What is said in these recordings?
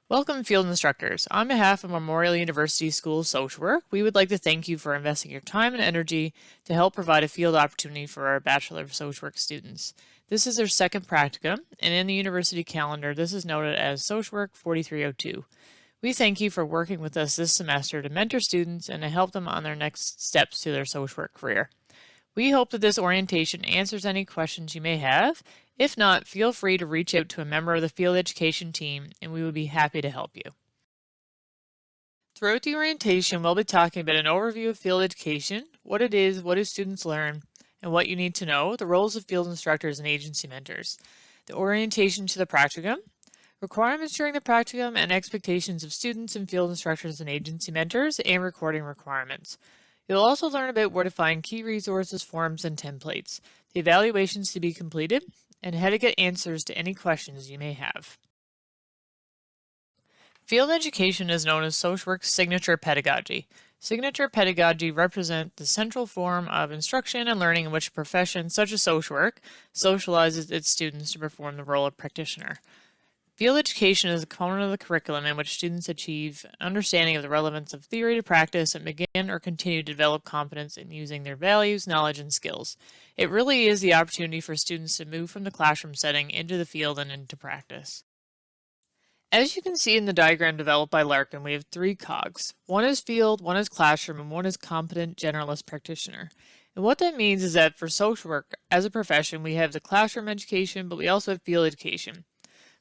Welcome, field instructors. On behalf of Memorial University School of Social Work, we would like to thank you for investing your time and energy to help provide a field opportunity for our Bachelor of Social Work students. This is their second practicum, and in the university calendar, this is noted as Social Work 4302. We thank you for working with us this semester to mentor students and to help them on their next steps to their social work career. We hope that this orientation answers any questions you may have. If not, feel free to reach out to a member of the field education team and we would be happy to help you. Throughout the orientation, we'll be talking about an overview of field education, what it is, what do students learn, and what you need to know, the roles of field instructors and agency mentors, the orientation to the practicum, requirements during the practicum and expectations of students and field instructors and agency mentors, and recording requirements. You'll also learn about where to find key resources, forms, and templates, the evaluations to be completed, and how to get answers to any questions you may have. Field education is known as social work's signature pedagogy. Signature pedagogy represents the central form of instruction and learning in which a profession such as social work socializes its students to perform the role of practitioner. Field education is a component of the curriculum in which students achieve understanding of the relevance of theory to practice and begin or continue to develop competence in using their values, knowledge, and skills. It really is the opportunity for students to move from the classroom setting into the field and into practice. As you can see in the diagram developed by Larkin, we have three cogs. One is field, one is classroom, and one is competent generalist practitioner. And what that means is that for social work as a profession, we have the classroom education, but we also have field education.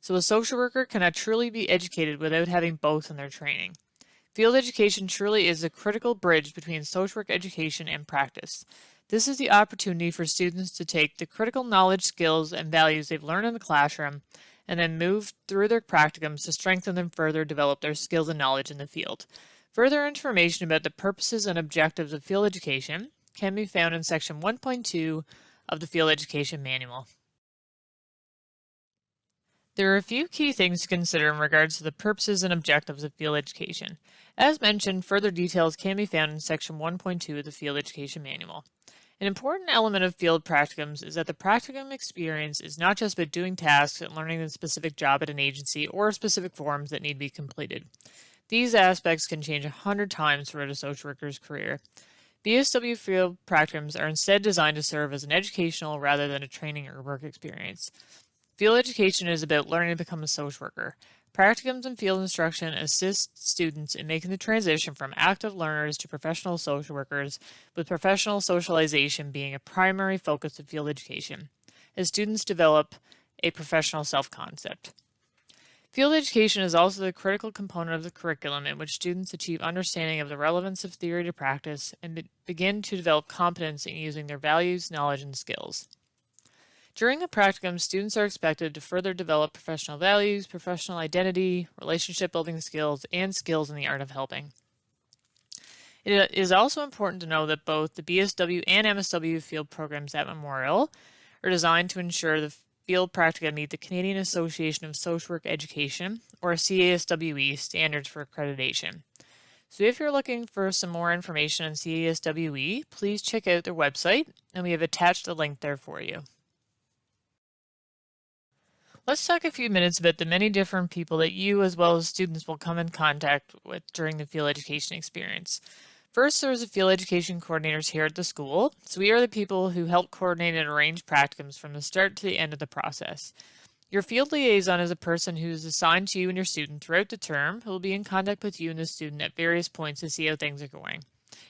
So a social worker cannot truly be educated without having both in their training. Field education truly is a critical bridge between social work education and practice. This is the opportunity for students to take the critical knowledge, skills, and values they've learned in the classroom and then move through their practicums to strengthen them further, develop their skills and knowledge in the field. Further information about the purposes and objectives of field education can be found in section 1.2 of the Field Education Manual. There are a few key things to consider in regards to the purposes and objectives of field education. As mentioned, further details can be found in section 1.2 of the Field Education Manual. An important element of field practicums is that the practicum experience is not just about doing tasks and learning the specific job at an agency or specific forms that need to be completed. These aspects can change 100 times throughout a social worker's career. BSW Field Practicums are instead designed to serve as an educational rather than a training or work experience. Field education is about learning to become a social worker. Practicums and field instruction assist students in making the transition from active learners to professional social workers, with professional socialization being a primary focus of field education, as students develop a professional self-concept. Field education is also the critical component of the curriculum in which students achieve understanding of the relevance of theory to practice and begin to develop competence in using their values, knowledge, and skills. During the practicum, students are expected to further develop professional values, professional identity, relationship building skills, and skills in the art of helping. It is also important to know that both the BSW and MSW field programs at Memorial are designed to ensure the field practicum meet the Canadian Association of Social Work Education, or CASWE, standards for accreditation. So if you're looking for some more information on CASWE, please check out their website, and we have attached a link there for you. Let's talk a few minutes about the many different people that you as well as students will come in contact with during the field education experience. First, there's the field education coordinators here at the school. So we are the people who help coordinate and arrange practicums from the start to the end of the process. Your field liaison is a person who is assigned to you and your student throughout the term who will be in contact with you and the student at various points to see how things are going.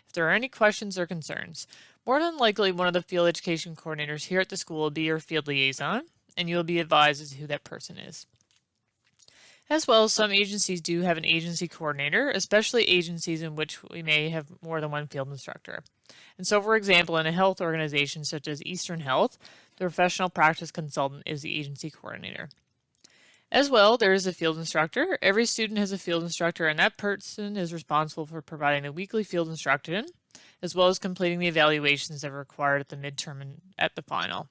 If there are any questions or concerns, more than likely one of the field education coordinators here at the school will be your field liaison, and you'll be advised as to who that person is. As well, some agencies do have an agency coordinator, especially agencies in which we may have more than one field instructor. And so, for example, in a health organization such as Eastern Health, the professional practice consultant is the agency coordinator. As well, there is a field instructor. Every student has a field instructor, and that person is responsible for providing the weekly field instruction, as well as completing the evaluations that are required at the midterm and at the final.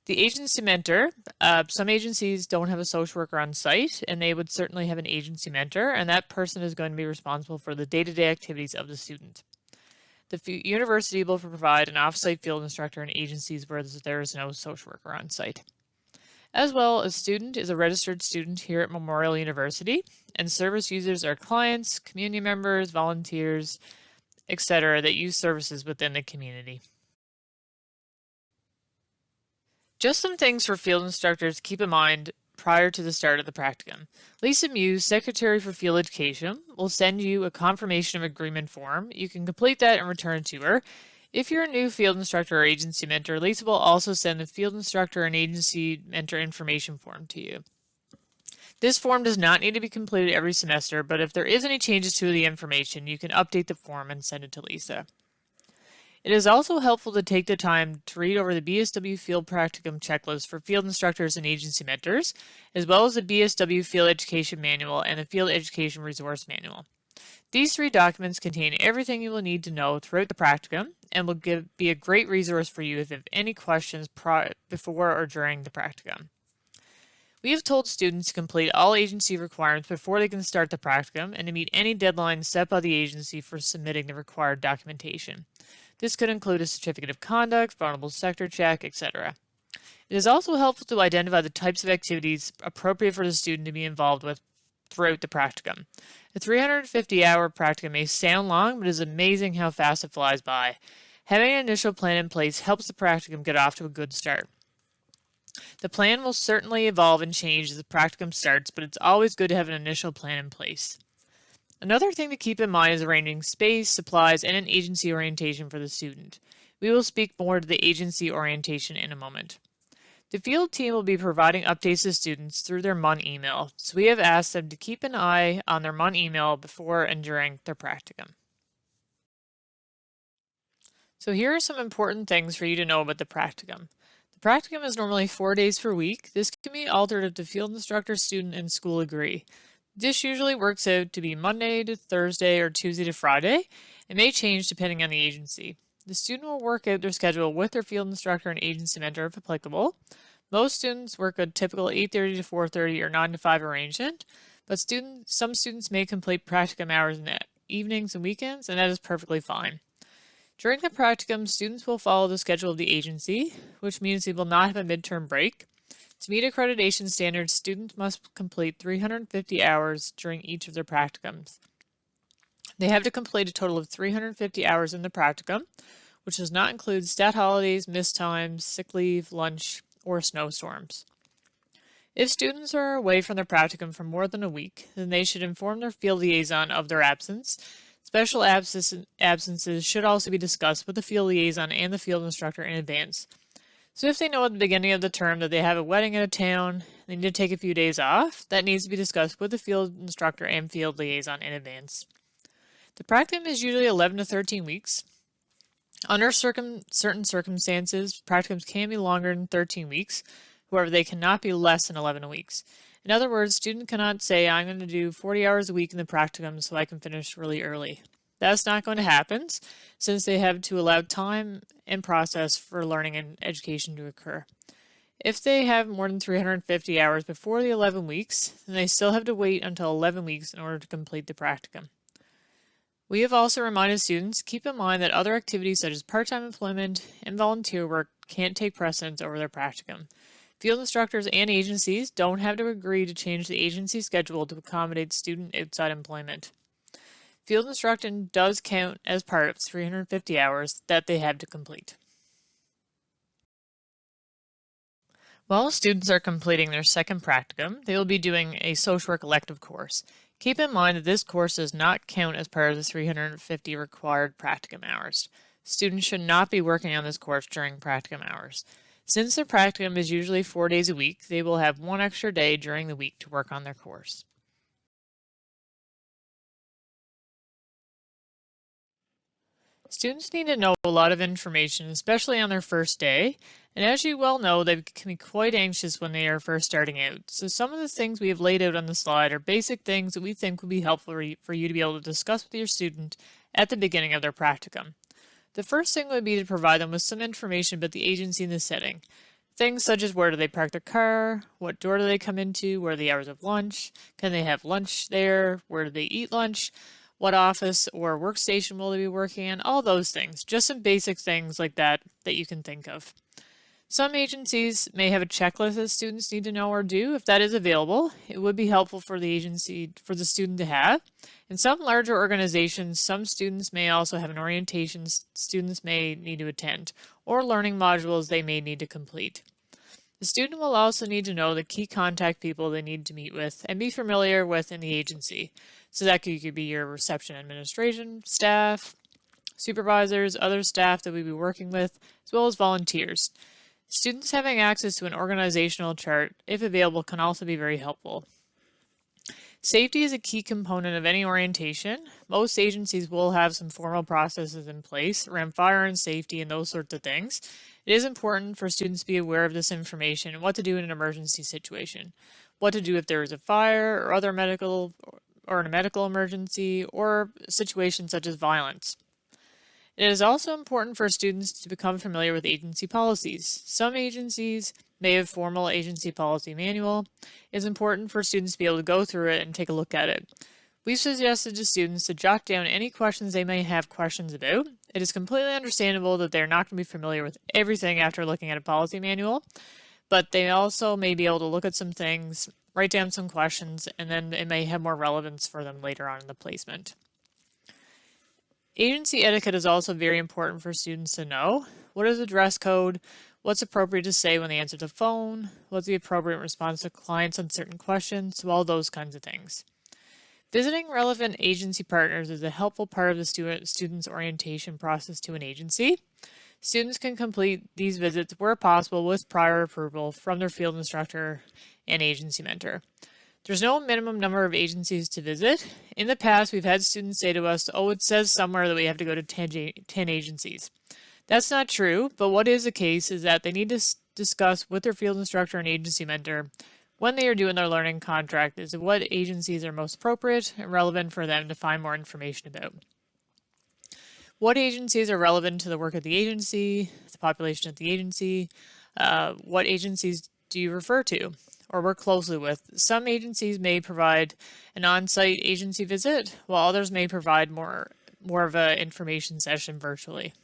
The agency mentor, some agencies don't have a social worker on site, and they would certainly have an agency mentor, and that person is going to be responsible for the day-to-day activities of the student. The university will provide an off-site field instructor in agencies where there is no social worker on site. As well, a student is a registered student here at Memorial University, and service users are clients, community members, volunteers, etc. that use services within the community. Just some things for field instructors to keep in mind prior to the start of the practicum. Lisa Muse, Secretary for Field Education, will send you a confirmation of agreement form. You can complete that and return it to her. If you're a new field instructor or agency mentor, Lisa will also send the field instructor and agency mentor information form to you. This form does not need to be completed every semester, but if there is any changes to the information, you can update the form and send it to Lisa. It is also helpful to take the time to read over the BSW Field Practicum checklist for field instructors and agency mentors, as well as the BSW Field Education Manual and the Field Education Resource Manual. These 3 documents contain everything you will need to know throughout the practicum and will be a great resource for you if you have any questions before or during the practicum. We have told students to complete all agency requirements before they can start the practicum and to meet any deadlines set by the agency for submitting the required documentation. This could include a certificate of conduct, vulnerable sector check, etc. It is also helpful to identify the types of activities appropriate for the student to be involved with throughout the practicum. The 350-hour practicum may sound long, but it is amazing how fast it flies by. Having an initial plan in place helps the practicum get off to a good start. The plan will certainly evolve and change as the practicum starts, but it's always good to have an initial plan in place. Another thing to keep in mind is arranging space, supplies, and an agency orientation for the student. We will speak more to the agency orientation in a moment. The field team will be providing updates to students through their MUN email, so we have asked them to keep an eye on their MUN email before and during their practicum. So here are some important things for you to know about the practicum. The practicum is normally 4 days per week. This can be altered if the field instructor, student, and school agree. This usually works out to be Monday to Thursday or Tuesday to Friday. It may change depending on the agency. The student will work out their schedule with their field instructor and agency mentor if applicable. Most students work a typical 8:30 to 4:30 or 9 to 5 arrangement, but some students may complete practicum hours in the evenings and weekends, and that is perfectly fine. During the practicum, students will follow the schedule of the agency, which means they will not have a midterm break. To meet accreditation standards, students must complete 350 hours during each of their practicums. They have to complete a total of 350 hours in the practicum, which does not include stat holidays, missed times, sick leave, lunch, or snowstorms. If students are away from their practicum for more than a week, then they should inform their field liaison of their absence. Special absences should also be discussed with the field liaison and the field instructor in advance. So if they know at the beginning of the term that they have a wedding out of town, they need to take a few days off, that needs to be discussed with the field instructor and field liaison in advance. The practicum is usually 11 to 13 weeks. Under certain circumstances, practicums can be longer than 13 weeks. However, they cannot be less than 11 weeks. In other words, student cannot say, I'm going to do 40 hours a week in the practicum so I can finish really early. That's not going to happen, since they have to allow time and process for learning and education to occur. If they have more than 350 hours before the 11 weeks, then they still have to wait until 11 weeks in order to complete the practicum. We have also reminded students to keep in mind that other activities such as part-time employment and volunteer work can't take precedence over their practicum. Field instructors and agencies don't have to agree to change the agency schedule to accommodate student outside employment. Field instruction does count as part of 350 hours that they have to complete. While students are completing their second practicum, they will be doing a social work elective course. Keep in mind that this course does not count as part of the 350 required practicum hours. Students should not be working on this course during practicum hours. Since their practicum is usually 4 days a week, they will have one extra day during the week to work on their course. Students need to know a lot of information, especially on their first day, and as you well know, they can be quite anxious when they are first starting out. So some of the things we have laid out on the slide are basic things that we think would be helpful for you to be able to discuss with your student at the beginning of their practicum. The first thing would be to provide them with some information about the agency and the setting. Things such as where do they park their car, what door do they come into, where are the hours of lunch, can they have lunch there, where do they eat lunch, what office or workstation will they be working in, all those things. Just some basic things like that that you can think of. Some agencies may have a checklist that students need to know or do. If that is available, it would be helpful for the student to have. In some larger organizations, some students may also have an orientation students may need to attend, or learning modules they may need to complete. The student will also need to know the key contact people they need to meet with and be familiar with in the agency. So that could be your reception administration staff, supervisors, other staff that we be working with, as well as volunteers. Students having access to an organizational chart, if available, can also be very helpful. Safety is a key component of any orientation. Most agencies will have some formal processes in place around fire and safety and those sorts of things. It is important for students to be aware of this information and what to do in an emergency situation. What to do if there is a fire or in a medical emergency or a situation such as violence. It is also important for students to become familiar with agency policies. Some agencies may have formal agency policy manual. It's important for students to be able to go through it and take a look at it. We've suggested to students to jot down any questions they may have questions about. It is completely understandable that they're not going to be familiar with everything after looking at a policy manual, but they also may be able to look at some things, write down some questions, and then it may have more relevance for them later on in the placement. Agency etiquette is also very important for students to know. What is the dress code? What's appropriate to say when they answer the phone? What's the appropriate response to clients on certain questions? So all those kinds of things. Visiting relevant agency partners is a helpful part of the student's orientation process to an agency. Students can complete these visits where possible with prior approval from their field instructor and agency mentor. There's no minimum number of agencies to visit. In the past, we've had students say to us, oh, it says somewhere that we have to go to 10 agencies. That's not true, but what is the case is that they need to discuss with their field instructor and agency mentor when they are doing their learning contract is what agencies are most appropriate and relevant for them to find more information about. What agencies are relevant to the work of the agency, the population of the agency, what agencies do you refer to or work closely with? Some agencies may provide an on-site agency visit, while others may provide more of an information session virtually.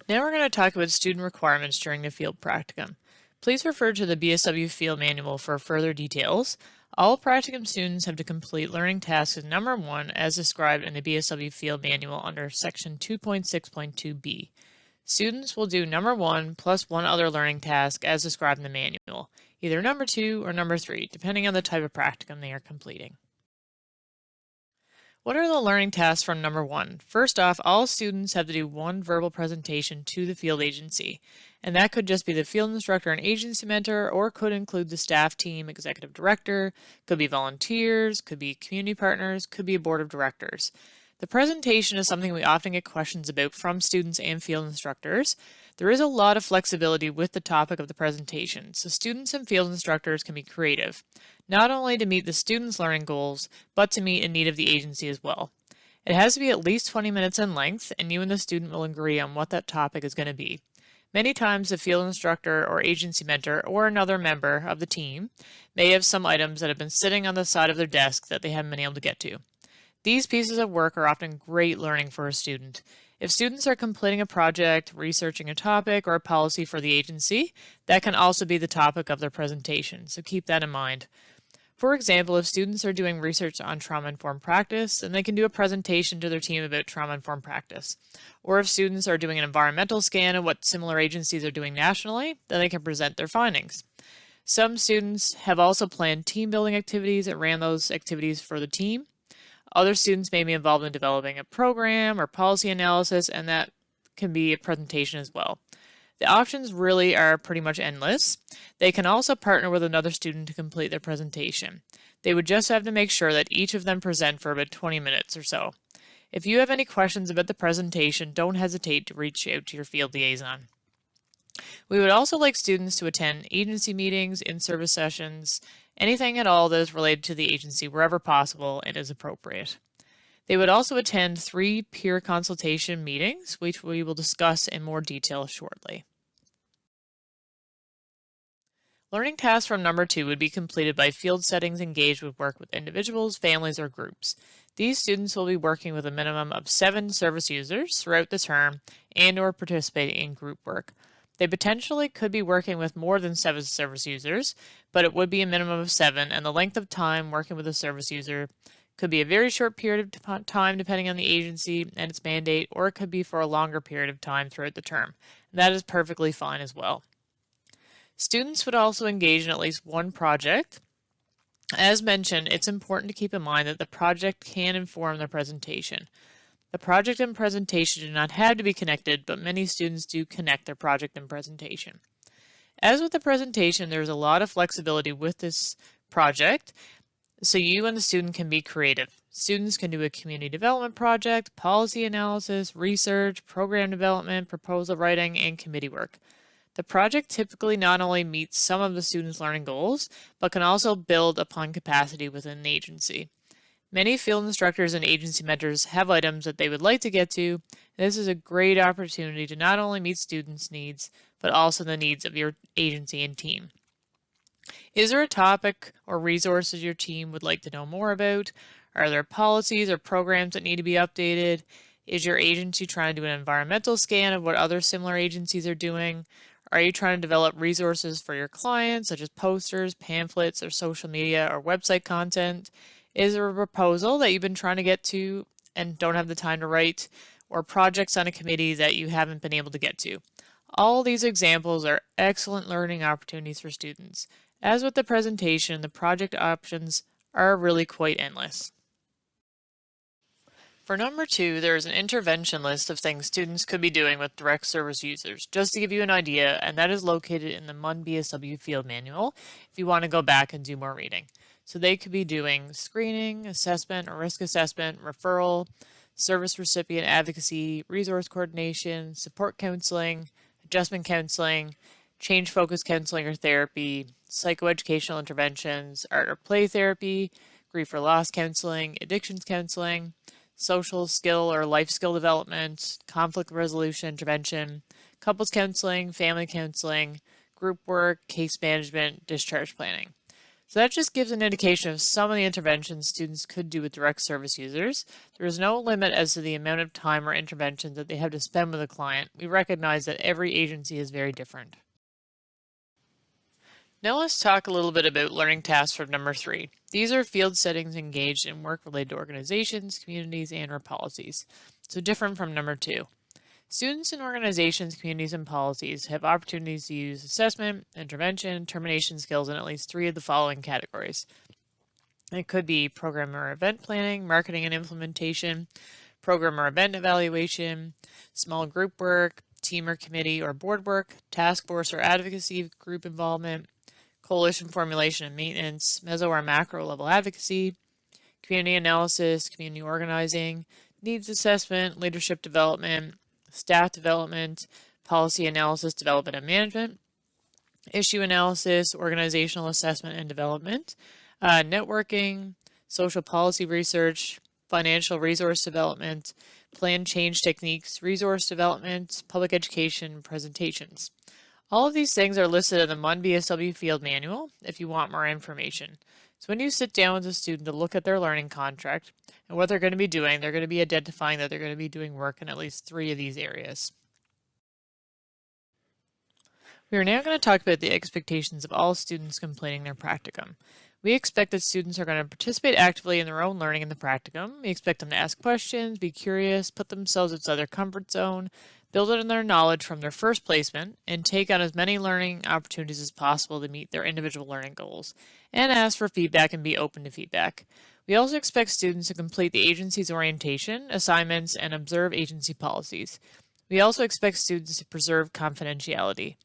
Now we're going to talk about student requirements during the field practicum. Please refer to the BSW Field Manual for further details. All practicum students have to complete learning tasks number 1 as described in the BSW Field Manual under section 2.6.2b. Students will do number 1 plus one other learning task as described in the manual, either number 2 or number 3, depending on the type of practicum they are completing. What are the learning tasks from number 1? First off, all students have to do one verbal presentation to the field agency, and that could just be the field instructor and agency mentor, or could include the staff team, executive director, could be volunteers, could be community partners, could be a board of directors. The presentation is something we often get questions about from students and field instructors. There is a lot of flexibility with the topic of the presentation, so students and field instructors can be creative, not only to meet the students' learning goals, but to meet a need of the agency as well. It has to be at least 20 minutes in length, and you and the student will agree on what that topic is going to be. Many times the field instructor or agency mentor or another member of the team may have some items that have been sitting on the side of their desk that they haven't been able to get to. These pieces of work are often great learning for a student. If students are completing a project, researching a topic, or a policy for the agency, that can also be the topic of their presentation, so keep that in mind. For example, if students are doing research on trauma-informed practice, then they can do a presentation to their team about trauma-informed practice. Or if students are doing an environmental scan of what similar agencies are doing nationally, then they can present their findings. Some students have also planned team-building activities and ran those activities for the team. Other students may be involved in developing a program or policy analysis, and that can be a presentation as well. The options really are pretty much endless. They can also partner with another student to complete their presentation. They would just have to make sure that each of them present for about 20 minutes or so. If you have any questions about the presentation, don't hesitate to reach out to your field liaison. We would also like students to attend agency meetings, in-service sessions, anything at all that is related to the agency wherever possible and is appropriate. They would also attend 3 peer consultation meetings, which we will discuss in more detail shortly. Learning tasks from number 2 would be completed by field settings engaged with work with individuals, families, or groups. These students will be working with a minimum of 7 service users throughout the term and/or participating in group work. They potentially could be working with more than 7 service users, but it would be a minimum of 7, and the length of time working with a service user could be a very short period of time depending on the agency and its mandate, or it could be for a longer period of time throughout the term. That is perfectly fine as well. Students would also engage in at least one project. As mentioned, it's important to keep in mind that the project can inform the presentation. The project and presentation do not have to be connected, but many students do connect their project and presentation. As with the presentation, there's a lot of flexibility with this project, so you and the student can be creative. Students can do a community development project, policy analysis, research, program development, proposal writing, and committee work. The project typically not only meets some of the students' learning goals, but can also build upon capacity within the agency. Many field instructors and agency mentors have items that they would like to get to. This is a great opportunity to not only meet students' needs, but also the needs of your agency and team. Is there a topic or resources your team would like to know more about? Are there policies or programs that need to be updated? Is your agency trying to do an environmental scan of what other similar agencies are doing? Are you trying to develop resources for your clients, such as posters, pamphlets, or social media or website content? Is there a proposal that you've been trying to get to and don't have the time to write, or projects on a committee that you haven't been able to get to? All these examples are excellent learning opportunities for students. As with the presentation, the project options are really quite endless. For number 2, there is an intervention list of things students could be doing with direct service users, just to give you an idea, and that is located in the MUN BSW Field Manual if you want to go back and do more reading. So they could be doing screening, assessment or risk assessment, referral, service recipient advocacy, resource coordination, support counseling, adjustment counseling, change focus counseling or therapy, psychoeducational interventions, art or play therapy, grief or loss counseling, addictions counseling, social skill or life skill development, conflict resolution intervention, couples counseling, family counseling, group work, case management, discharge planning. So that just gives an indication of some of the interventions students could do with direct service users. There is no limit as to the amount of time or interventions that they have to spend with a client. We recognize that every agency is very different. Now let's talk a little bit about learning tasks for number 3. These are field settings engaged in work related to organizations, communities, and/or policies. So different from number 2. Students in organizations, communities, and policies have opportunities to use assessment, intervention, termination skills in at least 3 of the following categories. It could be program or event planning, marketing and implementation, program or event evaluation, small group work, team or committee or board work, task force or advocacy group involvement, coalition formulation and maintenance, meso or macro level advocacy, community analysis, community organizing, needs assessment, leadership development, staff development, policy analysis, development and management, issue analysis, organizational assessment and development, networking, social policy research, financial resource development, plan change techniques, resource development, public education, presentations. All of these things are listed in the MUN BSW Field Manual if you want more information. So when you sit down with a student to look at their learning contract and what they're going to be doing, they're going to be identifying that they're going to be doing work in at least 3 of these areas. We are now going to talk about the expectations of all students completing their practicum. We expect that students are going to participate actively in their own learning in the practicum. We expect them to ask questions, be curious, put themselves outside their comfort zone, build on their knowledge from their first placement, and take on as many learning opportunities as possible to meet their individual learning goals, and ask for feedback and be open to feedback. We also expect students to complete the agency's orientation, assignments, and observe agency policies. We also expect students to preserve confidentiality.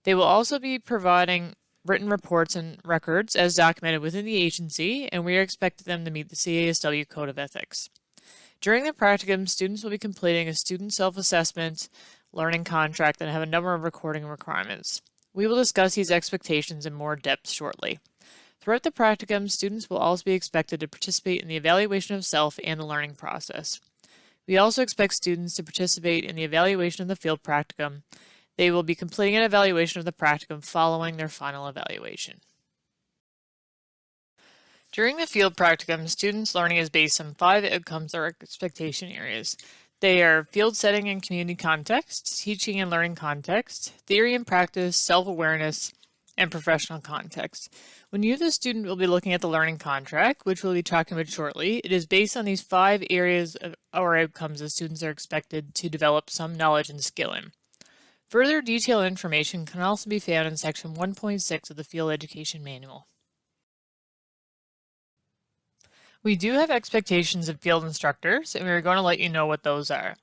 They will also be providing written reports and records as documented within the agency, and we are expecting them to meet the CASW Code of Ethics. During the practicum, students will be completing a student self-assessment learning contract and have a number of recording requirements. We will discuss these expectations in more depth shortly. Throughout the practicum, students will also be expected to participate in the evaluation of self and the learning process. We also expect students to participate in the evaluation of the field practicum. They will be completing an evaluation of the practicum following their final evaluation. During the field practicum, students' learning is based on 5 outcomes or expectation areas. They are field setting and community context, teaching and learning context, theory and practice, self-awareness, and professional context. When you, the student, will be looking at the learning contract, which we'll be talking about shortly, it is based on these 5 areas or outcomes that students are expected to develop some knowledge and skill in. Further detailed information can also be found in section 1.6 of the Field Education Manual. We do have expectations of field instructors, and we are going to let you know what those are.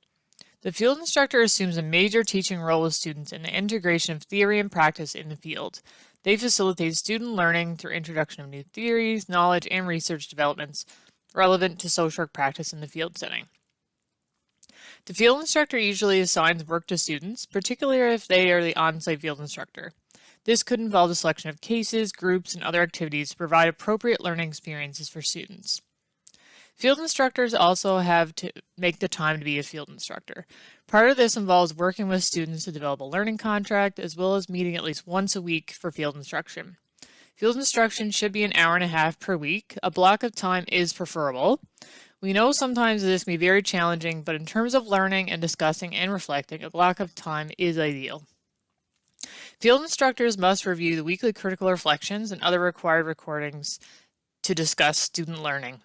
The field instructor assumes a major teaching role with students in the integration of theory and practice in the field. They facilitate student learning through introduction of new theories, knowledge, and research developments relevant to social work practice in the field setting. The field instructor usually assigns work to students, particularly if they are the on-site field instructor. This could involve the selection of cases, groups, and other activities to provide appropriate learning experiences for students. Field instructors also have to make the time to be a field instructor. Part of this involves working with students to develop a learning contract, as well as meeting at least once a week for field instruction. Field instruction should be an hour and a half per week. A block of time is preferable. We know sometimes this can be very challenging, but in terms of learning and discussing and reflecting, a block of time is ideal. Field instructors must review the weekly critical reflections and other required recordings to discuss student learning.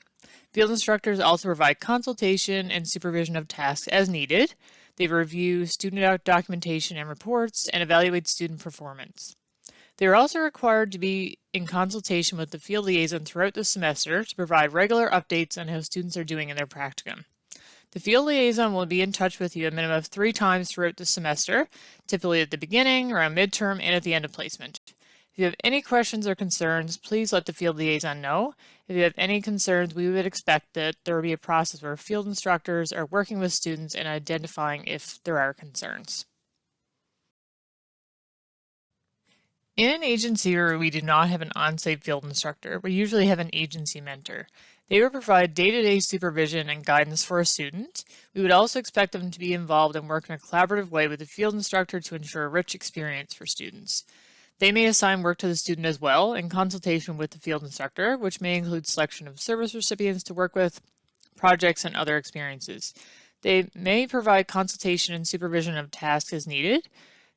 Field instructors also provide consultation and supervision of tasks as needed. They review student documentation and reports and evaluate student performance. They are also required to be in consultation with the field liaison throughout the semester to provide regular updates on how students are doing in their practicum. The field liaison will be in touch with you a minimum of 3 times throughout the semester, typically at the beginning, around midterm, and at the end of placement. If you have any questions or concerns, please let the field liaison know. If you have any concerns, we would expect that there will be a process where field instructors are working with students and identifying if there are concerns. In an agency where we do not have an on-site field instructor, we usually have an agency mentor. They will provide day-to-day supervision and guidance for a student. We would also expect them to be involved and work in a collaborative way with the field instructor to ensure a rich experience for students. They may assign work to the student as well in consultation with the field instructor, which may include selection of service recipients to work with, projects, and other experiences. They may provide consultation and supervision of tasks as needed.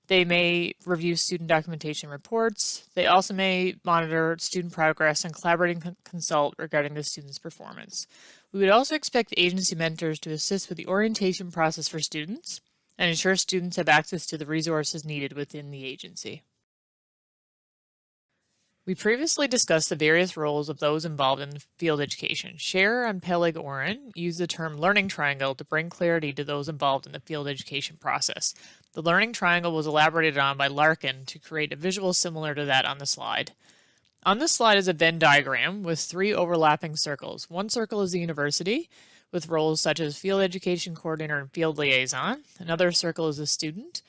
They may review student documentation reports. They also may monitor student progress and collaborate and consult regarding the student's performance. We would also expect agency mentors to assist with the orientation process for students and ensure students have access to the resources needed within the agency. We previously discussed the various roles of those involved in field education. Scherer and Peleg-Oren used the term learning triangle to bring clarity to those involved in the field education process. The learning triangle was elaborated on by Larkin to create a visual similar to that on the slide. On this slide is a Venn diagram with 3 overlapping circles. One circle is the university, with roles such as field education coordinator and field liaison. Another circle is the student,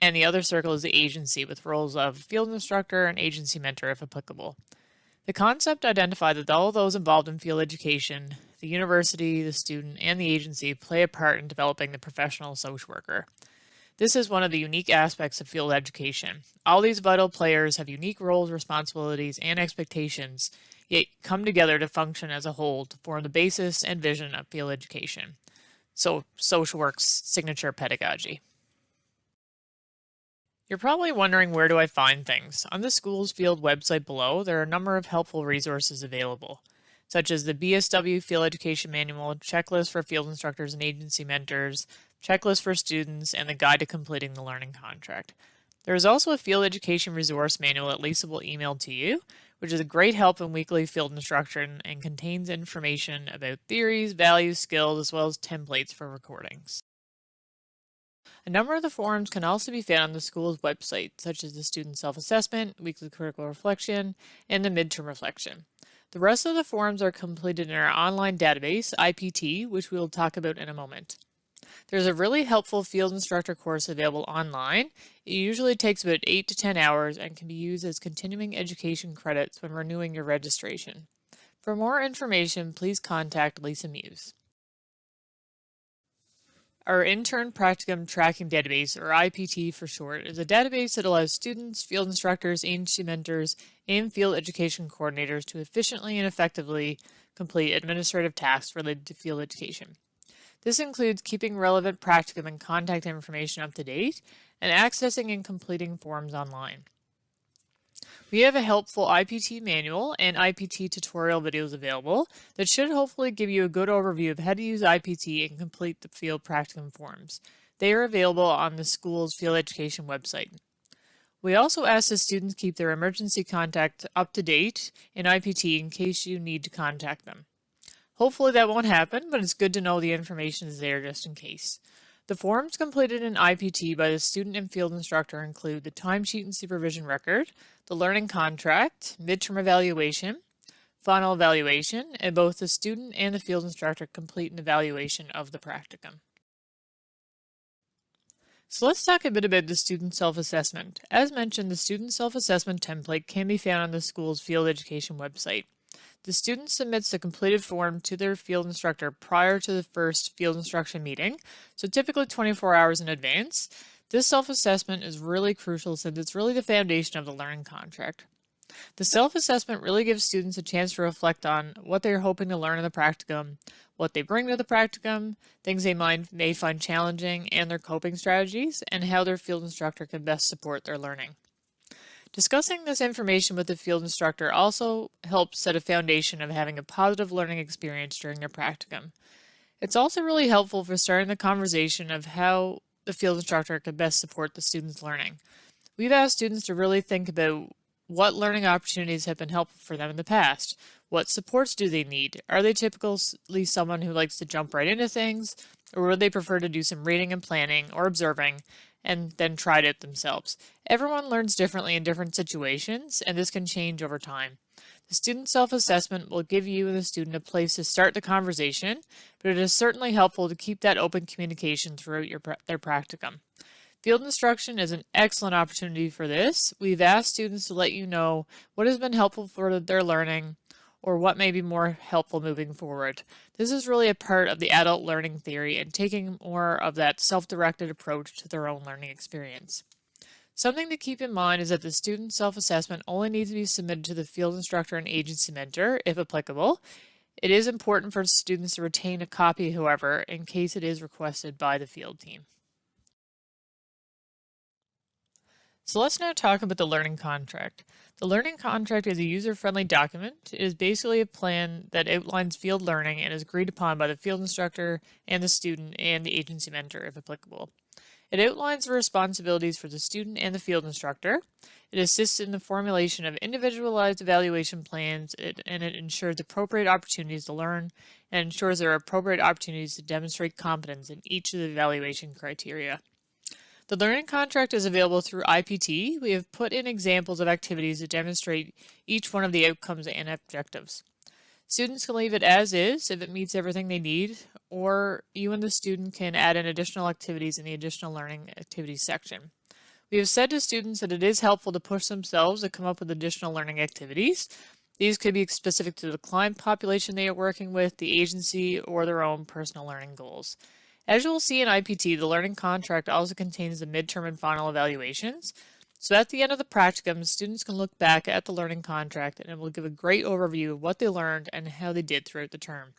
and the other circle is the agency, with roles of field instructor and agency mentor if applicable. The concept identified that all those involved in field education, the university, the student, and the agency play a part in developing the professional social worker. This is one of the unique aspects of field education. All these vital players have unique roles, responsibilities, and expectations, yet come together to function as a whole to form the basis and vision of field education. So, social work's signature pedagogy. You're probably wondering, where do I find things? On the school's field website below, there are a number of helpful resources available, such as the BSW Field Education Manual, checklist for field instructors and agency mentors, checklist for students, and the guide to completing the learning contract. There is also a field education resource manual that Lisa will email to you, which is a great help in weekly field instruction and contains information about theories, values, skills, as well as templates for recordings. A number of the forums can also be found on the school's website, such as the student self-assessment, weekly critical reflection, and the midterm reflection. The rest of the forums are completed in our online database, IPT, which we will talk about in a moment. There's a really helpful field instructor course available online. It usually takes about 8 to 10 hours and can be used as continuing education credits when renewing your registration. For more information, please contact Lisa Muse. Our Intern Practicum Tracking Database, or IPT for short, is a database that allows students, field instructors, agency mentors, and field education coordinators to efficiently and effectively complete administrative tasks related to field education. This includes keeping relevant practicum and contact information up to date and accessing and completing forms online. We have a helpful IPT manual and IPT tutorial videos available that should hopefully give you a good overview of how to use IPT and complete the field practicum forms. They are available on the school's field education website. We also ask that students keep their emergency contact up to date in IPT in case you need to contact them. Hopefully that won't happen, but it's good to know the information is there just in case. The forms completed in IPT by the student and field instructor include the timesheet and supervision record, the learning contract, midterm evaluation, final evaluation, and both the student and the field instructor complete an evaluation of the practicum. So let's talk a bit about the student self-assessment. As mentioned, the student self-assessment template can be found on the school's field education website. The student submits the completed form to their field instructor prior to the first field instruction meeting, so typically 24 hours in advance. This self-assessment is really crucial since it's really the foundation of the learning contract. The self-assessment really gives students a chance to reflect on what they're hoping to learn in the practicum, what they bring to the practicum, things they may find challenging, and their coping strategies, and how their field instructor can best support their learning. Discussing this information with the field instructor also helps set a foundation of having a positive learning experience during their practicum. It's also really helpful for starting the conversation of how the field instructor could best support the students' learning. We've asked students to really think about what learning opportunities have been helpful for them in the past. What supports do they need? Are they typically someone who likes to jump right into things, or would they prefer to do some reading and planning or observing and then try it themselves? Everyone learns differently in different situations, and this can change over time. The student self-assessment will give you and the student a place to start the conversation, but it is certainly helpful to keep that open communication throughout their practicum. Field instruction is an excellent opportunity for this. We've asked students to let you know what has been helpful for their learning or what may be more helpful moving forward. This is really a part of the adult learning theory and taking more of that self-directed approach to their own learning experience. Something to keep in mind is that the student self-assessment only needs to be submitted to the field instructor and agency mentor, if applicable. It is important for students to retain a copy, however, in case it is requested by the field team. So let's now talk about the learning contract. The learning contract is a user-friendly document. It is basically a plan that outlines field learning and is agreed upon by the field instructor and the student and the agency mentor, if applicable. It outlines the responsibilities for the student and the field instructor. It assists in the formulation of individualized evaluation plans, and it ensures appropriate opportunities to learn and ensures there are appropriate opportunities to demonstrate competence in each of the evaluation criteria. The learning contract is available through IPT. We have put in examples of activities that demonstrate each one of the outcomes and objectives. Students can leave it as is if it meets everything they need, or you and the student can add in additional activities in the additional learning activities section. We have said to students that it is helpful to push themselves to come up with additional learning activities. These could be specific to the client population they are working with, the agency, or their own personal learning goals. As you will see in IPT, the learning contract also contains the midterm and final evaluations. So at the end of the practicum, students can look back at the learning contract and it will give a great overview of what they learned and how they did throughout the term.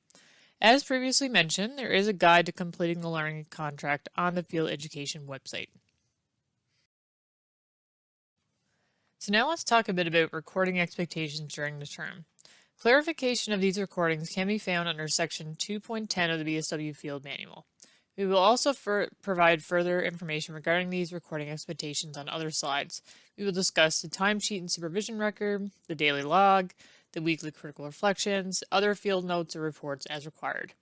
As previously mentioned, there is a guide to completing the learning contract on the field education website. So now let's talk a bit about recording expectations during the term. Clarification of these recordings can be found under section 2.10 of the BSW Field Manual. We will also provide further information regarding these recording expectations on other slides. We will discuss the timesheet and supervision record, the daily log, the weekly critical reflections, other field notes or reports as required,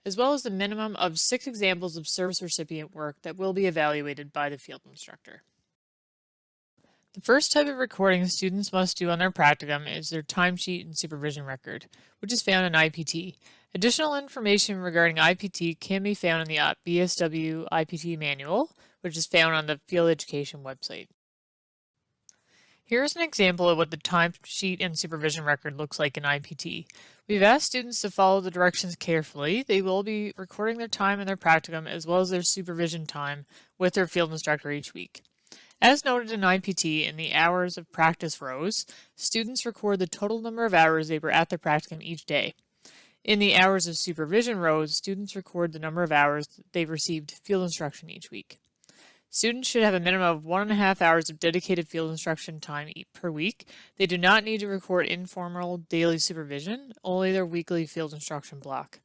as well as the minimum of 6 examples of service recipient work that will be evaluated by the field instructor. The first type of recording students must do on their practicum is their timesheet and supervision record, which is found in IPT. Additional information regarding IPT can be found in the BSW IPT manual, which is found on the field education website. Here's an example of what the timesheet and supervision record looks like in IPT. We've asked students to follow the directions carefully. They will be recording their time in their practicum as well as their supervision time with their field instructor each week. As noted in IPT, in the hours of practice rows, students record the total number of hours they were at their practicum each day. In the hours of supervision rows, students record the number of hours they received field instruction each week. Students should have a minimum of 1.5 hours of dedicated field instruction time per week. They do not need to record informal daily supervision, only their weekly field instruction block.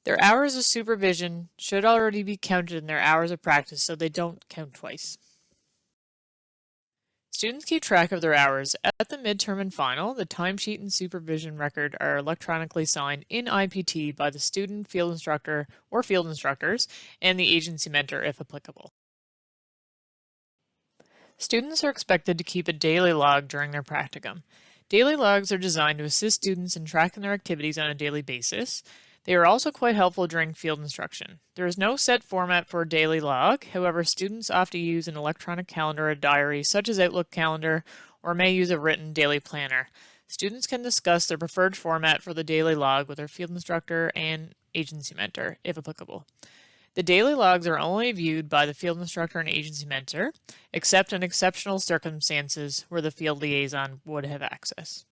Their hours of supervision should already be counted in their hours of practice so they don't count twice. Students keep track of their hours. At the midterm and final, the timesheet and supervision record are electronically signed in IPT by the student, field instructor, or field instructors, and the agency mentor if applicable. Students are expected to keep a daily log during their practicum. Daily logs are designed to assist students in tracking their activities on a daily basis. They are also quite helpful during field instruction. There is no set format for a daily log. However, students often use an electronic calendar or diary such as Outlook Calendar or may use a written daily planner. Students can discuss their preferred format for the daily log with their field instructor and agency mentor, if applicable. The daily logs are only viewed by the field instructor and agency mentor, except in exceptional circumstances where the field liaison would have access.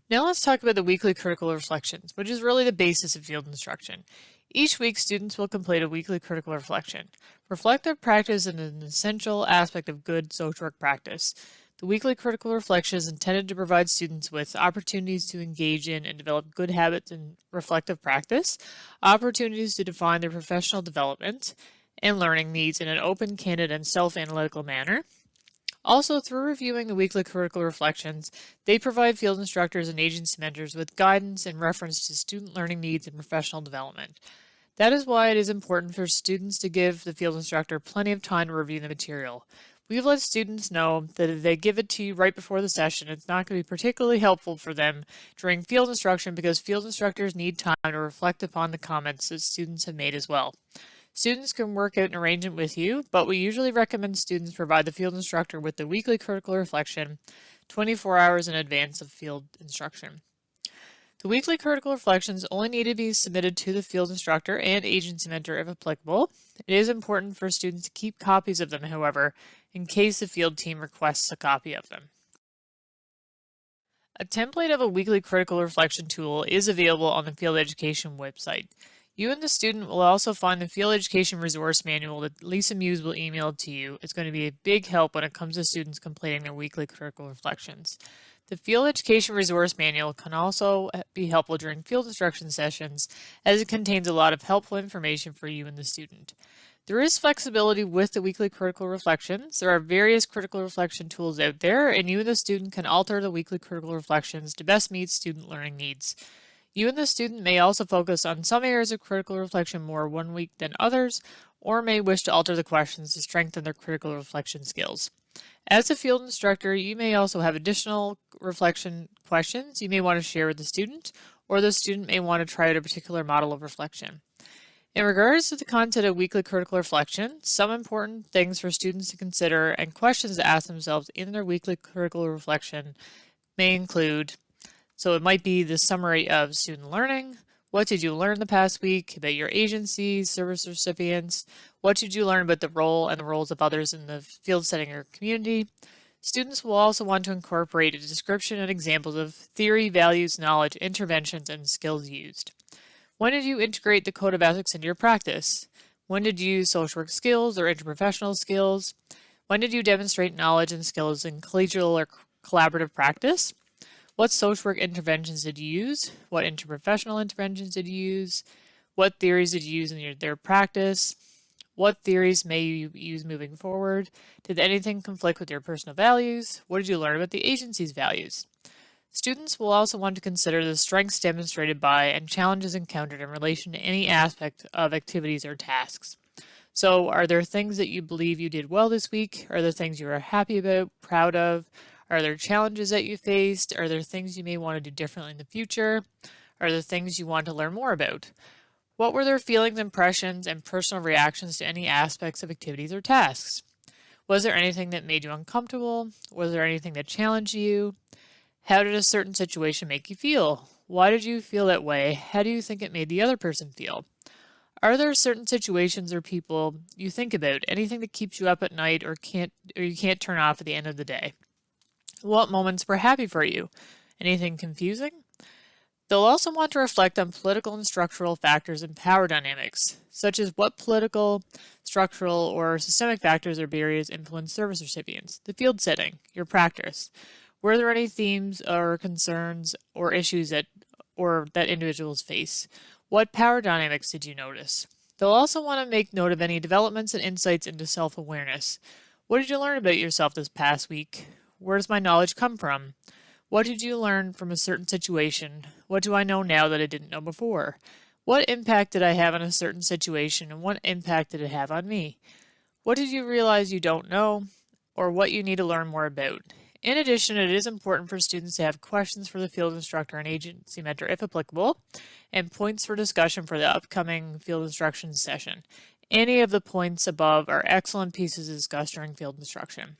Now let's talk about the weekly critical reflections, which is really the basis of field instruction. Each week, students will complete a weekly critical reflection. Reflective practice is an essential aspect of good social work practice. The weekly critical reflection is intended to provide students with opportunities to engage in and develop good habits in reflective practice, opportunities to define their professional development and learning needs in an open, candid, and self-analytical manner. Also, through reviewing the weekly critical reflections, they provide field instructors and agency mentors with guidance in reference to student learning needs and professional development. That is why it is important for students to give the field instructor plenty of time to review the material. We've let students know that if they give it to you right before the session, it's not going to be particularly helpful for them during field instruction because field instructors need time to reflect upon the comments that students have made as well. Students can work out an arrangement with you, but we usually recommend students provide the field instructor with the weekly critical reflection 24 hours in advance of field instruction. The weekly critical reflections only need to be submitted to the field instructor and agency mentor if applicable. It is important for students to keep copies of them, however, in case the field team requests a copy of them. A template of a weekly critical reflection tool is available on the field education website. You and the student will also find the Field Education Resource Manual that Lisa Muse will email to you. It's going to be a big help when it comes to students completing their weekly critical reflections. The Field Education Resource Manual can also be helpful during field instruction sessions as it contains a lot of helpful information for you and the student. There is flexibility with the weekly critical reflections. There are various critical reflection tools out there, and you and the student can alter the weekly critical reflections to best meet student learning needs. You and the student may also focus on some areas of critical reflection more one week than others, or may wish to alter the questions to strengthen their critical reflection skills. As a field instructor, you may also have additional reflection questions you may want to share with the student, or the student may want to try out a particular model of reflection. In regards to the content of weekly critical reflection, some important things for students to consider and questions to ask themselves in their weekly critical reflection may include so it might be the summary of student learning. What did you learn the past week about your agency, service recipients? What did you learn about the role and the roles of others in the field setting or community? Students will also want to incorporate a description and examples of theory, values, knowledge, interventions, and skills used. When did you integrate the code of ethics into your practice? When did you use social work skills or interprofessional skills? When did you demonstrate knowledge and skills in collegial or collaborative practice? What social work interventions did you use? What interprofessional interventions did you use? What theories did you use in their practice? What theories may you use moving forward? Did anything conflict with your personal values? What did you learn about the agency's values? Students will also want to consider the strengths demonstrated by and challenges encountered in relation to any aspect of activities or tasks. So, are there things that you believe you did well this week? Are there things you are happy about, proud of? Are there challenges that you faced? Are there things you may want to do differently in the future? Are there things you want to learn more about? What were their feelings, impressions, and personal reactions to any aspects of activities or tasks? Was there anything that made you uncomfortable? Was there anything that challenged you? How did a certain situation make you feel? Why did you feel that way? How do you think it made the other person feel? Are there certain situations or people you think about? Anything that keeps you up at night or you can't turn off at the end of the day? What moments were happy for you? Anything confusing? They'll also want to reflect on political and structural factors and power dynamics, such as what political, structural, or systemic factors or barriers influence service recipients, the field setting, your practice. Were there any themes or concerns or issues that individuals face? What power dynamics did you notice? They'll also want to make note of any developments and insights into self-awareness. What did you learn about yourself this past week? Where does my knowledge come from? What did you learn from a certain situation? What do I know now that I didn't know before? What impact did I have on a certain situation, and what impact did it have on me? What did you realize you don't know, or what you need to learn more about? In addition, it is important for students to have questions for the field instructor and agency mentor if applicable, and points for discussion for the upcoming field instruction session. Any of the points above are excellent pieces to discuss during field instruction.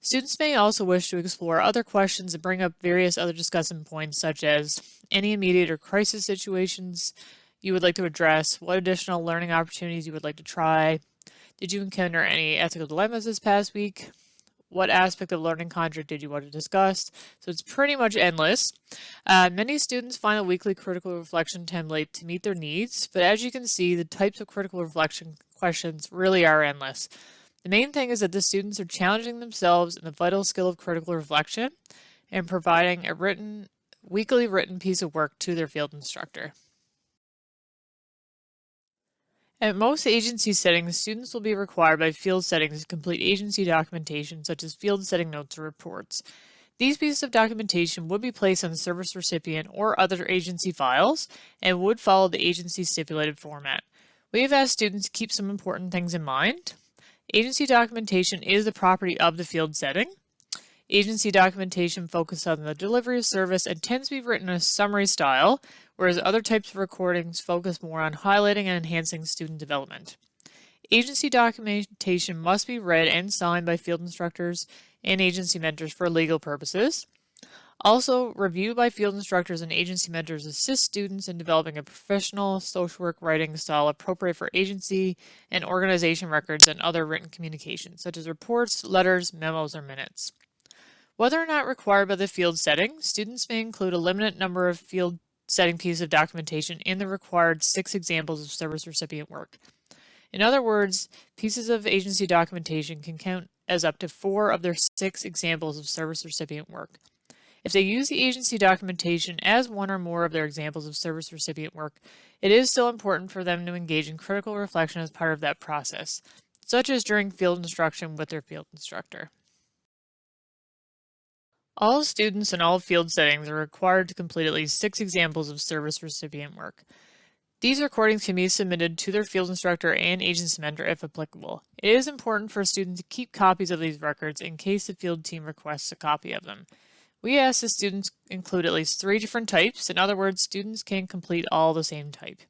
Students may also wish to explore other questions and bring up various other discussion points, such as any immediate or crisis situations you would like to address, what additional learning opportunities you would like to try, did you encounter any ethical dilemmas this past week, what aspect of learning content did you want to discuss. So it's pretty much endless. Many students find a weekly critical reflection template to meet their needs, but as you can see, the types of critical reflection questions really are endless. The main thing is that the students are challenging themselves in the vital skill of critical reflection and providing a weekly written piece of work to their field instructor. At most agency settings, students will be required by field settings to complete agency documentation such as field setting notes or reports. These pieces of documentation would be placed on the service recipient or other agency files and would follow the agency stipulated format. We have asked students to keep some important things in mind. Agency documentation is the property of the field setting. Agency documentation focuses on the delivery of service and tends to be written in a summary style, whereas other types of recordings focus more on highlighting and enhancing student development. Agency documentation must be read and signed by field instructors and agency mentors for legal purposes. Also, review by field instructors and agency mentors assist students in developing a professional social work writing style appropriate for agency and organization records and other written communications, such as reports, letters, memos, or minutes. Whether or not required by the field setting, students may include a limited number of field setting pieces of documentation in the required 6 examples of service recipient work. In other words, pieces of agency documentation can count as up to 4 of their 6 examples of service recipient work. If they use the agency documentation as one or more of their examples of service recipient work, it is still important for them to engage in critical reflection as part of that process, such as during field instruction with their field instructor. All students in all field settings are required to complete at least 6 examples of service recipient work. These recordings can be submitted to their field instructor and agency mentor if applicable. It is important for a student to keep copies of these records in case the field team requests a copy of them. We ask the students include at least 3 different types. In other words, students can complete all the same type.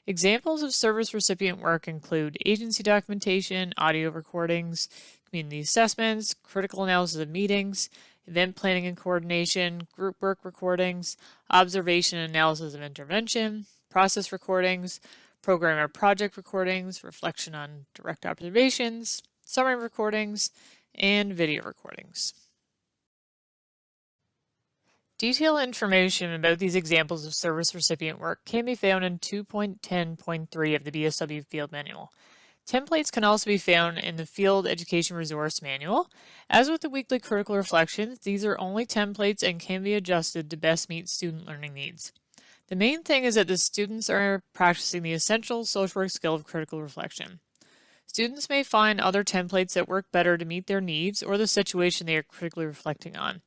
Examples of service recipient work include agency documentation, audio recordings, community assessments, critical analysis of meetings, event planning and coordination, group work recordings, observation and analysis of intervention, process recordings, program or project recordings, reflection on direct observations, summary recordings, and video recordings. Detailed information about these examples of service recipient work can be found in 2.10.3 of the BSW Field Manual. Templates can also be found in the Field Education Resource Manual. As with the weekly critical reflections, these are only templates and can be adjusted to best meet student learning needs. The main thing is that the students are practicing the essential social work skill of critical reflection. Students may find other templates that work better to meet their needs or the situation they are critically reflecting on.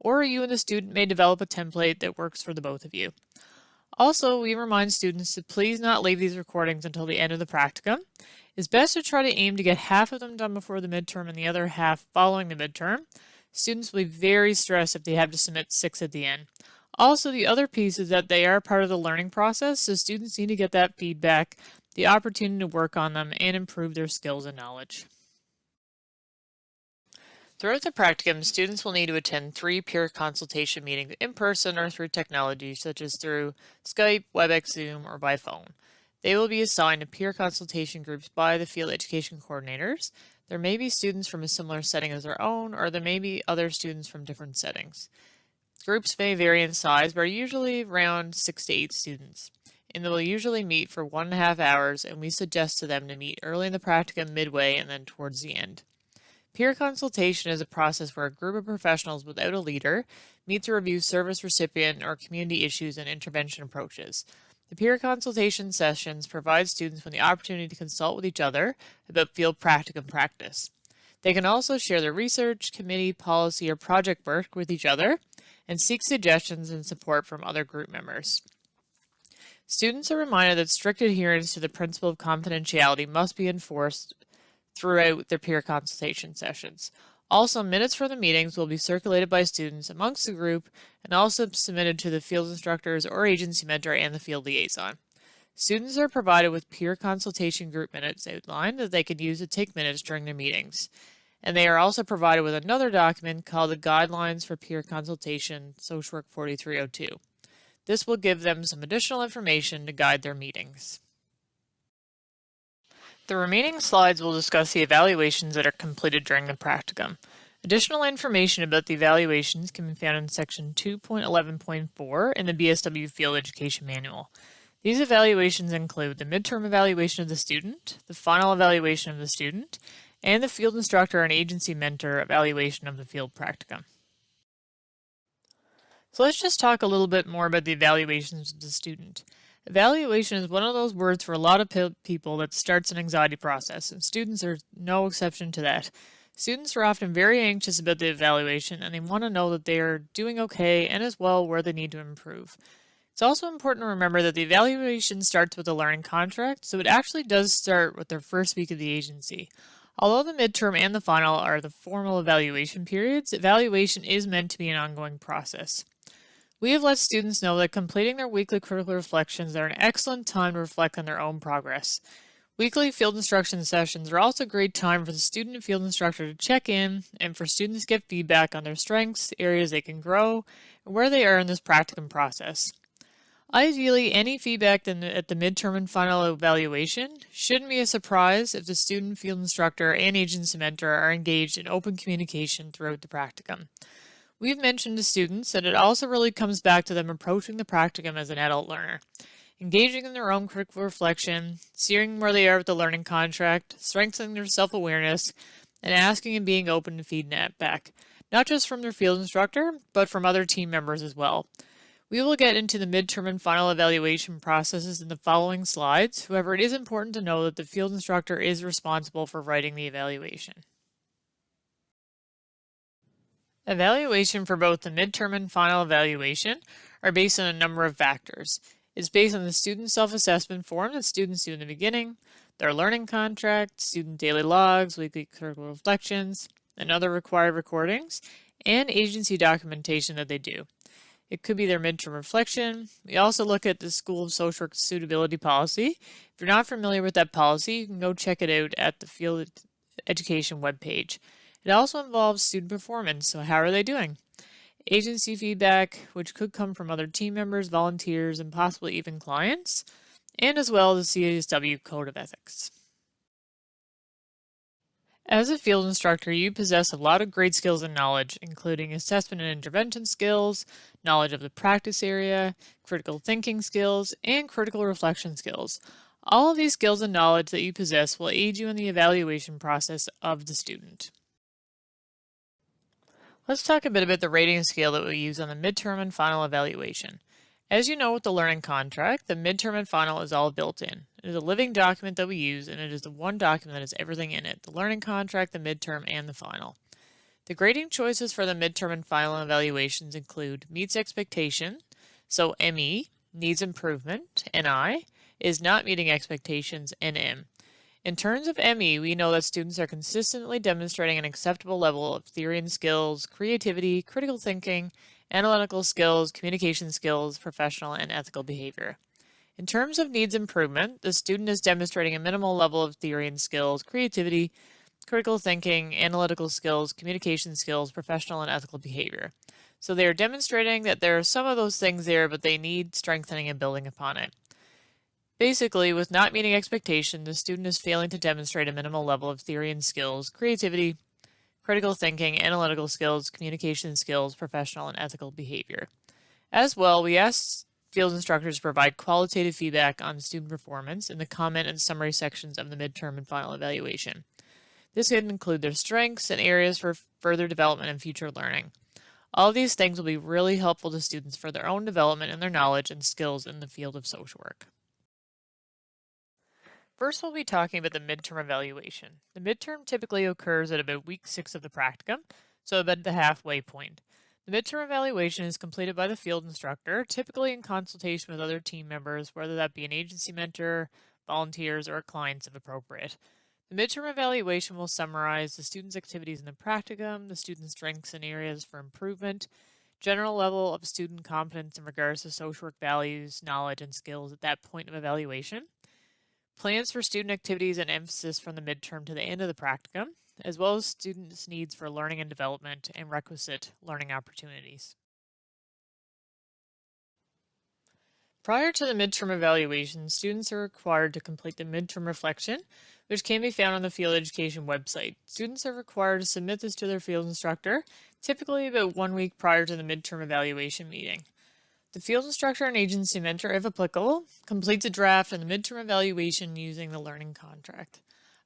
Or you and the student may develop a template that works for the both of you. Also, we remind students to please not leave these recordings until the end of the practicum. It's best to try to aim to get half of them done before the midterm and the other half following the midterm. Students will be very stressed if they have to submit 6 at the end. Also, the other piece is that they are part of the learning process, so students need to get that feedback, the opportunity to work on them, and improve their skills and knowledge. Throughout the practicum, students will need to attend 3 peer consultation meetings in person or through technology such as through Skype, WebEx, Zoom, or by phone. They will be assigned to peer consultation groups by the field education coordinators. There may be students from a similar setting as their own, or there may be other students from different settings. Groups may vary in size, but are usually around 6 to 8 students. And they will usually meet for 1.5 hours, and we suggest to them to meet early in the practicum, midway, and then towards the end. Peer consultation is a process where a group of professionals without a leader meet to review service recipient or community issues and intervention approaches. The peer consultation sessions provide students with the opportunity to consult with each other about field practicum practice. They can also share their research, committee, policy, or project work with each other and seek suggestions and support from other group members. Students are reminded that strict adherence to the principle of confidentiality must be enforced throughout their peer consultation sessions. Also, minutes from the meetings will be circulated by students amongst the group and also submitted to the field instructors or agency mentor and the field liaison. Students are provided with peer consultation group minutes outlined that they can use to take minutes during their meetings. And they are also provided with another document called the Guidelines for Peer Consultation, Social Work 4302. This will give them some additional information to guide their meetings. The remaining slides will discuss the evaluations that are completed during the practicum. Additional information about the evaluations can be found in section 2.11.4 in the BSW Field Education Manual. These evaluations include the midterm evaluation of the student, the final evaluation of the student, and the field instructor and agency mentor evaluation of the field practicum. So let's just talk a little bit more about the evaluations of the student. Evaluation is one of those words for a lot of people that starts an anxiety process, and students are no exception to that. Students are often very anxious about the evaluation, and they want to know that they are doing okay and as well where they need to improve. It's also important to remember that the evaluation starts with a learning contract, so it actually does start with their first week of the agency. Although the midterm and the final are the formal evaluation periods, evaluation is meant to be an ongoing process. We have let students know that completing their weekly critical reflections are an excellent time to reflect on their own progress. Weekly field instruction sessions are also a great time for the student and field instructor to check in and for students to get feedback on their strengths, areas they can grow, and where they are in this practicum process. Ideally, any feedback at the midterm and final evaluation shouldn't be a surprise if the student, field instructor, and agency mentor are engaged in open communication throughout the practicum. We've mentioned to students that it also really comes back to them approaching the practicum as an adult learner, engaging in their own critical reflection, seeing where they are with the learning contract, strengthening their self-awareness, and asking and being open to feedback, not just from their field instructor, but from other team members as well. We will get into the midterm and final evaluation processes in the following slides. However, it is important to know that the field instructor is responsible for writing the evaluation. Evaluation for both the midterm and final evaluation are based on a number of factors. It's based on the student self-assessment form that students do in the beginning, their learning contract, student daily logs, weekly critical reflections, and other required recordings, and agency documentation that they do. It could be their midterm reflection. We also look at the School of Social Work Suitability Policy. If you're not familiar with that policy, you can go check it out at the Field Education webpage. It also involves student performance, so how are they doing? Agency feedback, which could come from other team members, volunteers, and possibly even clients, and as well as the SCWK Code of Ethics. As a field instructor, you possess a lot of great skills and knowledge, including assessment and intervention skills, knowledge of the practice area, critical thinking skills, and critical reflection skills. All of these skills and knowledge that you possess will aid you in the evaluation process of the student. Let's talk a bit about the rating scale that we use on the midterm and final evaluation. As you know with the learning contract, the midterm and final is all built in. It is a living document that we use, and it is the one document that has everything in it, the learning contract, the midterm, and the final. The grading choices for the midterm and final evaluations include meets expectation, so ME, needs improvement, NI, is not meeting expectations, NM. In terms of ME, we know that students are consistently demonstrating an acceptable level of theory and skills, creativity, critical thinking, analytical skills, communication skills, professional and ethical behavior. In terms of needs improvement, the student is demonstrating a minimal level of theory and skills, creativity, critical thinking, analytical skills, communication skills, professional and ethical behavior. So they are demonstrating that there are some of those things there, but they need strengthening and building upon it. Basically, with not meeting expectation, the student is failing to demonstrate a minimal level of theory and skills, creativity, critical thinking, analytical skills, communication skills, professional and ethical behavior. As well, we asked field instructors to provide qualitative feedback on student performance in the comment and summary sections of the midterm and final evaluation. This could include their strengths and areas for further development and future learning. All of these things will be really helpful to students for their own development and their knowledge and skills in the field of social work. First, we'll be talking about the midterm evaluation. The midterm typically occurs at about week 6 of the practicum, so about the halfway point. The midterm evaluation is completed by the field instructor, typically in consultation with other team members, whether that be an agency mentor, volunteers, or clients if appropriate. The midterm evaluation will summarize the student's activities in the practicum, the student's strengths and areas for improvement, general level of student competence in regards to social work values, knowledge, and skills at that point of evaluation, plans for student activities and emphasis from the midterm to the end of the practicum, as well as students' needs for learning and development and requisite learning opportunities. Prior to the midterm evaluation, students are required to complete the midterm reflection, which can be found on the field education website. Students are required to submit this to their field instructor, typically about 1 week prior to the midterm evaluation meeting. The field instructor and agency mentor, if applicable, completes a draft and the midterm evaluation using the learning contract.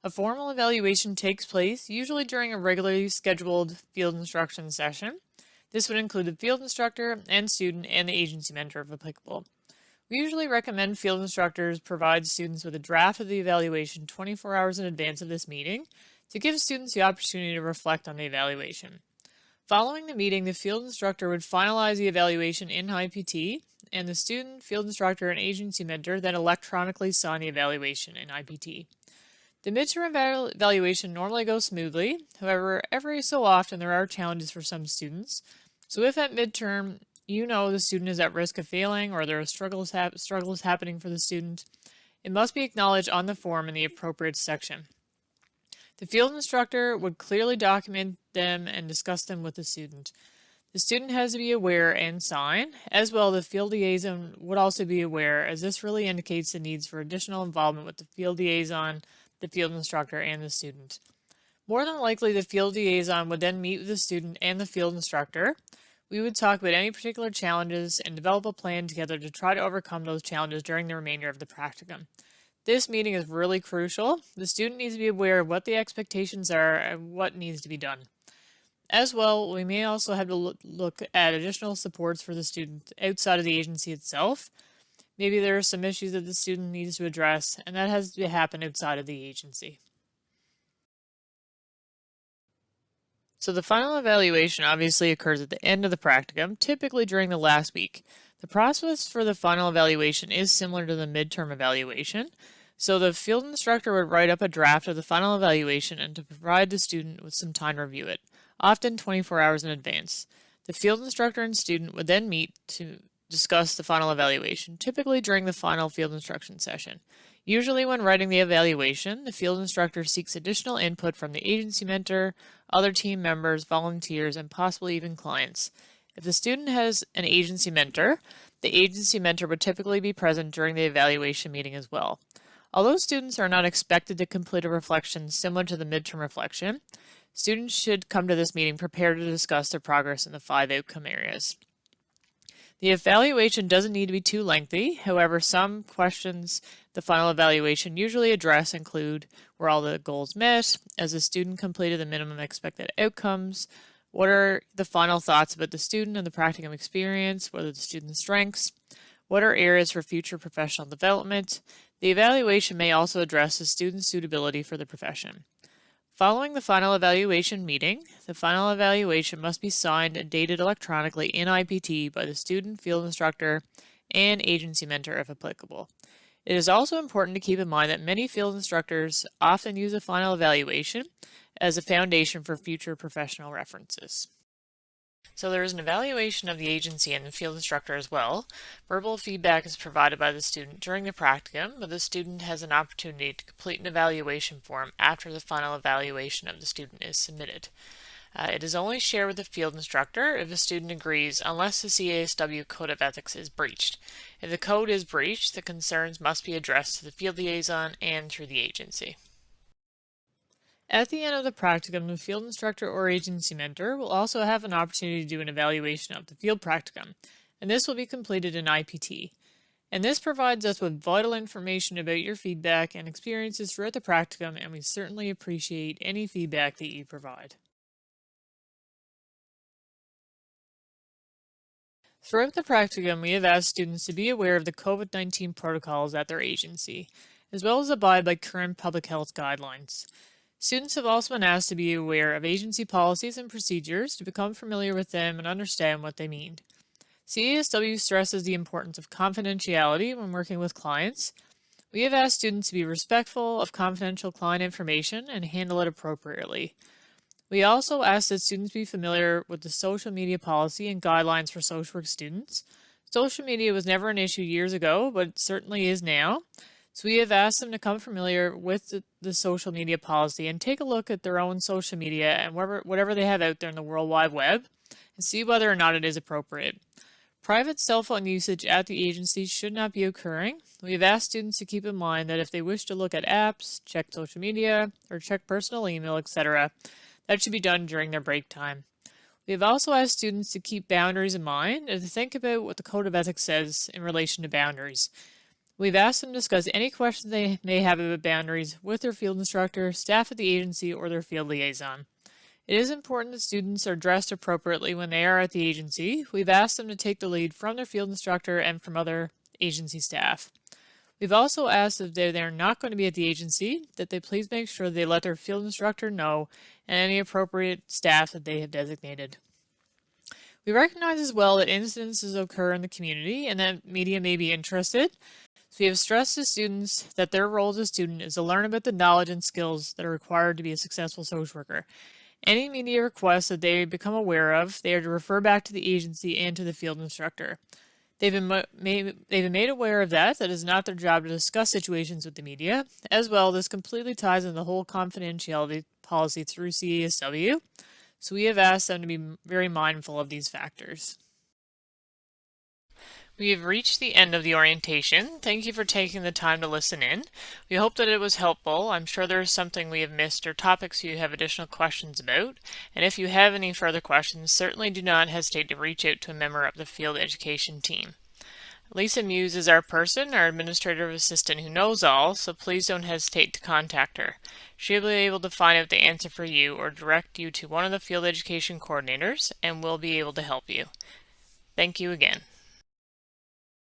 A formal evaluation takes place, usually during a regularly scheduled field instruction session. This would include the field instructor and student and the agency mentor, if applicable. We usually recommend field instructors provide students with a draft of the evaluation 24 hours in advance of this meeting to give students the opportunity to reflect on the evaluation. Following the meeting, the field instructor would finalize the evaluation in IPT, and the student, field instructor, and agency mentor then electronically sign the evaluation in IPT. The midterm evaluation normally goes smoothly. However, every so often there are challenges for some students. So if at midterm you know the student is at risk of failing or there are struggles happening for the student, it must be acknowledged on the form in the appropriate section. The field instructor would clearly document them and discuss them with the student. The student has to be aware and sign. As well, the field liaison would also be aware, as this really indicates the needs for additional involvement with the field liaison, the field instructor, and the student. More than likely, the field liaison would then meet with the student and the field instructor. We would talk about any particular challenges and develop a plan together to try to overcome those challenges during the remainder of the practicum. This meeting is really crucial. The student needs to be aware of what the expectations are and what needs to be done. As well, we may also have to look at additional supports for the student outside of the agency itself. Maybe there are some issues that the student needs to address, and that has to happen outside of the agency. So the final evaluation obviously occurs at the end of the practicum, typically during the last week. The process for the final evaluation is similar to the midterm evaluation. So the field instructor would write up a draft of the final evaluation and to provide the student with some time to review it, often 24 hours in advance. The field instructor and student would then meet to discuss the final evaluation, typically during the final field instruction session. Usually when writing the evaluation, the field instructor seeks additional input from the agency mentor, other team members, volunteers, and possibly even clients. If the student has an agency mentor, the agency mentor would typically be present during the evaluation meeting as well. Although students are not expected to complete a reflection similar to the midterm reflection, students should come to this meeting prepared to discuss their progress in the 5 outcome areas. The evaluation doesn't need to be too lengthy. However, some questions the final evaluation usually address include: were all the goals met? Has the student completed the minimum expected outcomes? What are the final thoughts about the student and the practicum experience? What are the student's strengths? What are areas for future professional development? The evaluation may also address the student's suitability for the profession. Following the final evaluation meeting, the final evaluation must be signed and dated electronically in IPT by the student, field instructor, and agency mentor if applicable. It is also important to keep in mind that many field instructors often use a final evaluation as a foundation for future professional references. So there is an evaluation of the agency and the field instructor as well. Verbal feedback is provided by the student during the practicum, but the student has an opportunity to complete an evaluation form after the final evaluation of the student is submitted. It is only shared with the field instructor if the student agrees, unless the CASW Code of Ethics is breached. If the code is breached, the concerns must be addressed to the field liaison and through the agency. At the end of the practicum, the field instructor or agency mentor will also have an opportunity to do an evaluation of the field practicum, and this will be completed in IPT. And this provides us with vital information about your feedback and experiences throughout the practicum, and we certainly appreciate any feedback that you provide. Throughout the practicum, we have asked students to be aware of the COVID-19 protocols at their agency, as well as abide by current public health guidelines. Students have also been asked to be aware of agency policies and procedures to become familiar with them and understand what they mean. CASW stresses the importance of confidentiality when working with clients. We have asked students to be respectful of confidential client information and handle it appropriately. We also ask that students be familiar with the social media policy and guidelines for social work students. Social media was never an issue years ago, but it certainly is now. So we have asked them to become familiar with the social media policy and take a look at their own social media and whatever they have out there in the World Wide Web and see whether or not it is appropriate. Private cell phone usage at the agency should not be occurring. We have asked students to keep in mind that if they wish to look at apps, check social media, or check personal email, etc., that should be done during their break time. We have also asked students to keep boundaries in mind and to think about what the Code of Ethics says in relation to boundaries. We've asked them to discuss any questions they may have about boundaries with their field instructor, staff at the agency, or their field liaison. It is important that students are dressed appropriately when they are at the agency. We've asked them to take the lead from their field instructor and from other agency staff. We've also asked if they're not going to be at the agency, that they please make sure they let their field instructor know and any appropriate staff that they have designated. We recognize as well that incidences occur in the community and that media may be interested. So we have stressed to students that their role as a student is to learn about the knowledge and skills that are required to be a successful social worker. Any media requests that they become aware of, they are to refer back to the agency and to the field instructor. They've been made aware of that it is not their job to discuss situations with the media. As well, this completely ties into the whole confidentiality policy through CASW, so we have asked them to be very mindful of these factors. We have reached the end of the orientation. Thank you for taking the time to listen in. We hope that it was helpful. I'm sure there is something we have missed or topics you have additional questions about. And if you have any further questions, certainly do not hesitate to reach out to a member of the field education team. Lisa Muse is our person, our administrative assistant who knows all, so please don't hesitate to contact her. She'll be able to find out the answer for you or direct you to one of the field education coordinators, and we'll be able to help you. Thank you again.